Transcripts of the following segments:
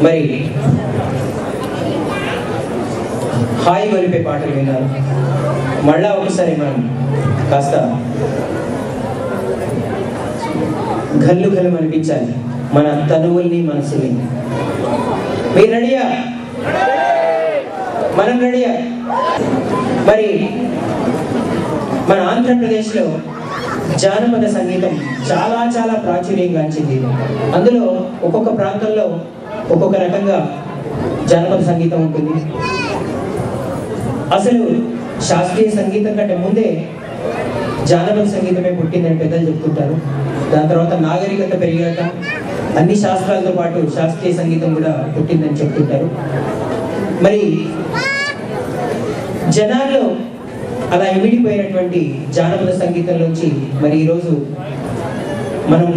మరి హాయి గొలిపే పాటలు విన్నారు. మళ్ళా ఒకసారి మనం కాస్త గల్లు గల్లు అనిపించాలి మన తనువుల్ని మనసుల్ని. మీరు రెడీయా? మనం రెడీయా? మరి మన ఆంధ్రప్రదేశ్లో జానపద సంగీతం చాలా చాలా ప్రాచుర్యంగాంచింది. అందులో ఒక్కొక్క ప్రాంతంలో ఒక్కొక్క రకంగా జానపద సంగీతం ఉంటుంది. అసలు శాస్త్రీయ సంగీతం కంటే ముందే జానపద సంగీతమే పుట్టిందని పెద్దలు చెప్తుంటారు. దాని తర్వాత నాగరికత పెరిగాక అన్ని శాస్త్రాలతో పాటు శాస్త్రీయ సంగీతం కూడా పుట్టిందని చెప్తుంటారు. మరి జనాల్లో అలా ఇమిడిపోయినటువంటి జానపద సంగీతంలోంచి మరి ఈరోజు మనం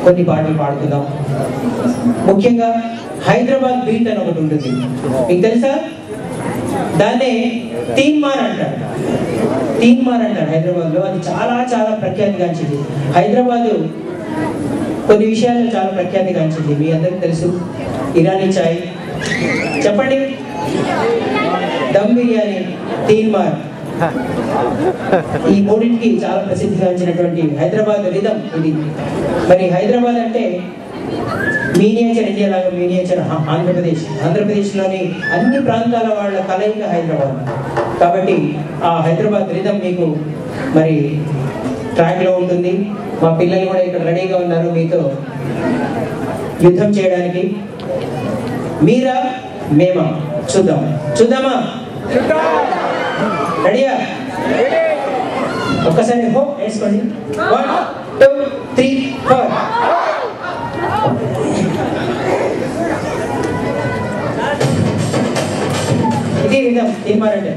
కొన్ని పాటలు పాడుకుందాం. ముఖ్యంగా హైదరాబాద్ బీట్ అని ఒకటి ఉంటుంది, మీకు తెలుసా? దాన్నే తీన్మార్ అంటారు. తీన్మార్ అంటారు హైదరాబాద్లో. అది చాలా చాలా ప్రఖ్యాతిగాంచింది. హైదరాబాదు కొన్ని విషయాల్లో చాలా ప్రఖ్యాతిగాంచింది. మీ అందరికీ తెలుసు, ఇరానీ చాయ్ చెప్పండి, దమ్ బిర్యానీ, తీన్మార్, ఈ మూడింటికి చాలా ప్రసిద్ధిగాంచినటువంటి హైదరాబాద్ రిథం ఇది. మరి హైదరాబాద్ అంటే మీనియేచర్ ఇండియా లాగా మీనియేచర్ ఆంధ్రప్రదేశ్. ఆంధ్రప్రదేశ్లోని అన్ని ప్రాంతాల వాళ్ళ కలయిక హైదరాబాద్. కాబట్టి ఆ హైదరాబాద్ రిథం మీకు మరి ట్రాక్లో ఉంటుంది. మా పిల్లలు కూడా ఇక్కడ రెడీగా ఉన్నారు మీతో యుద్ధం చేయడానికి. మీరా మేమా చూద్దామా? రెడీయా? ఒక్కసారి హో వేసుకోండి. 1 2 3 4. ఇది రిథం తీన్మార్ అంటే.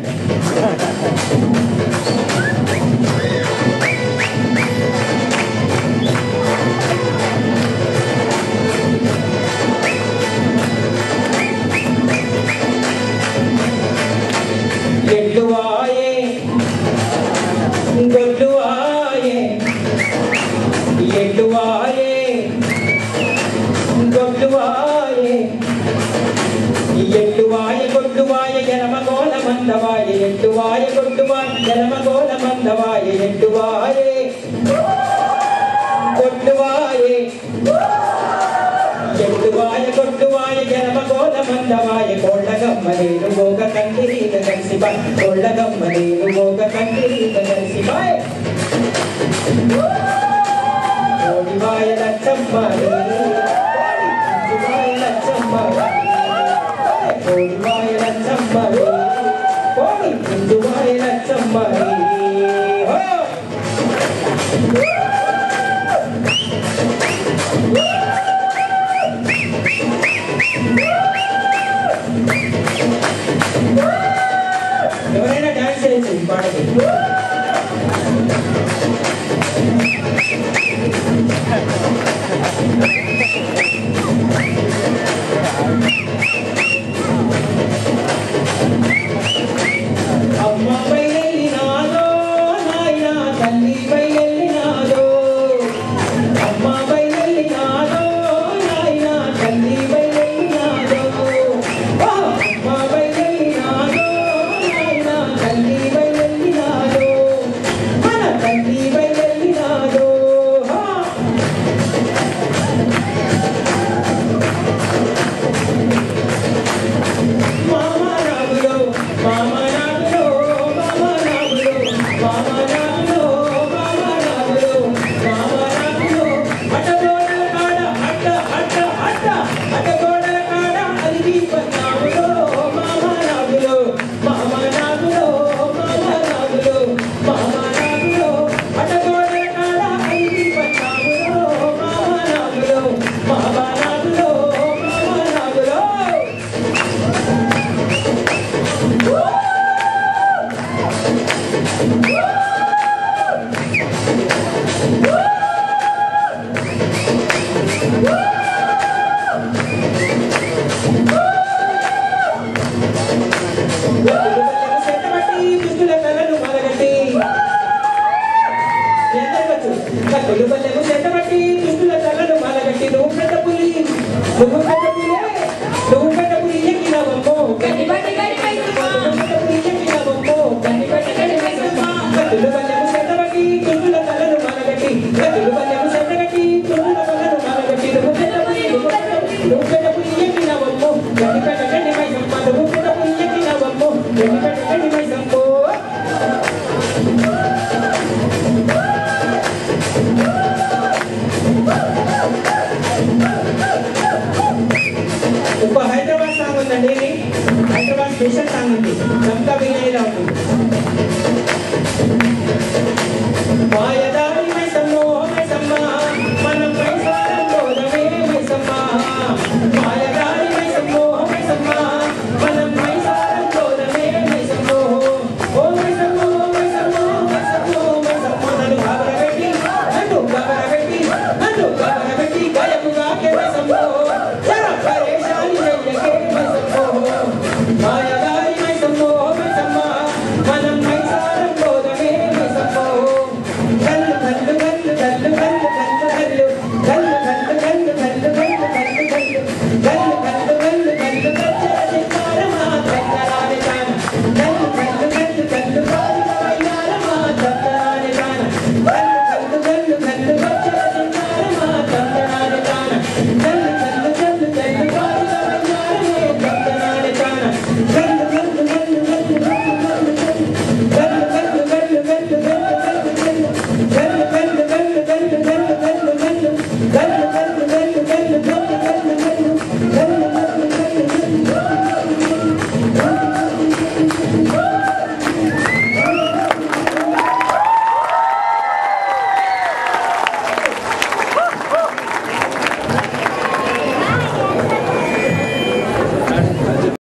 ఎవరైనా డాన్స్ చేయొచ్చు ఈ పాటకి. విశేష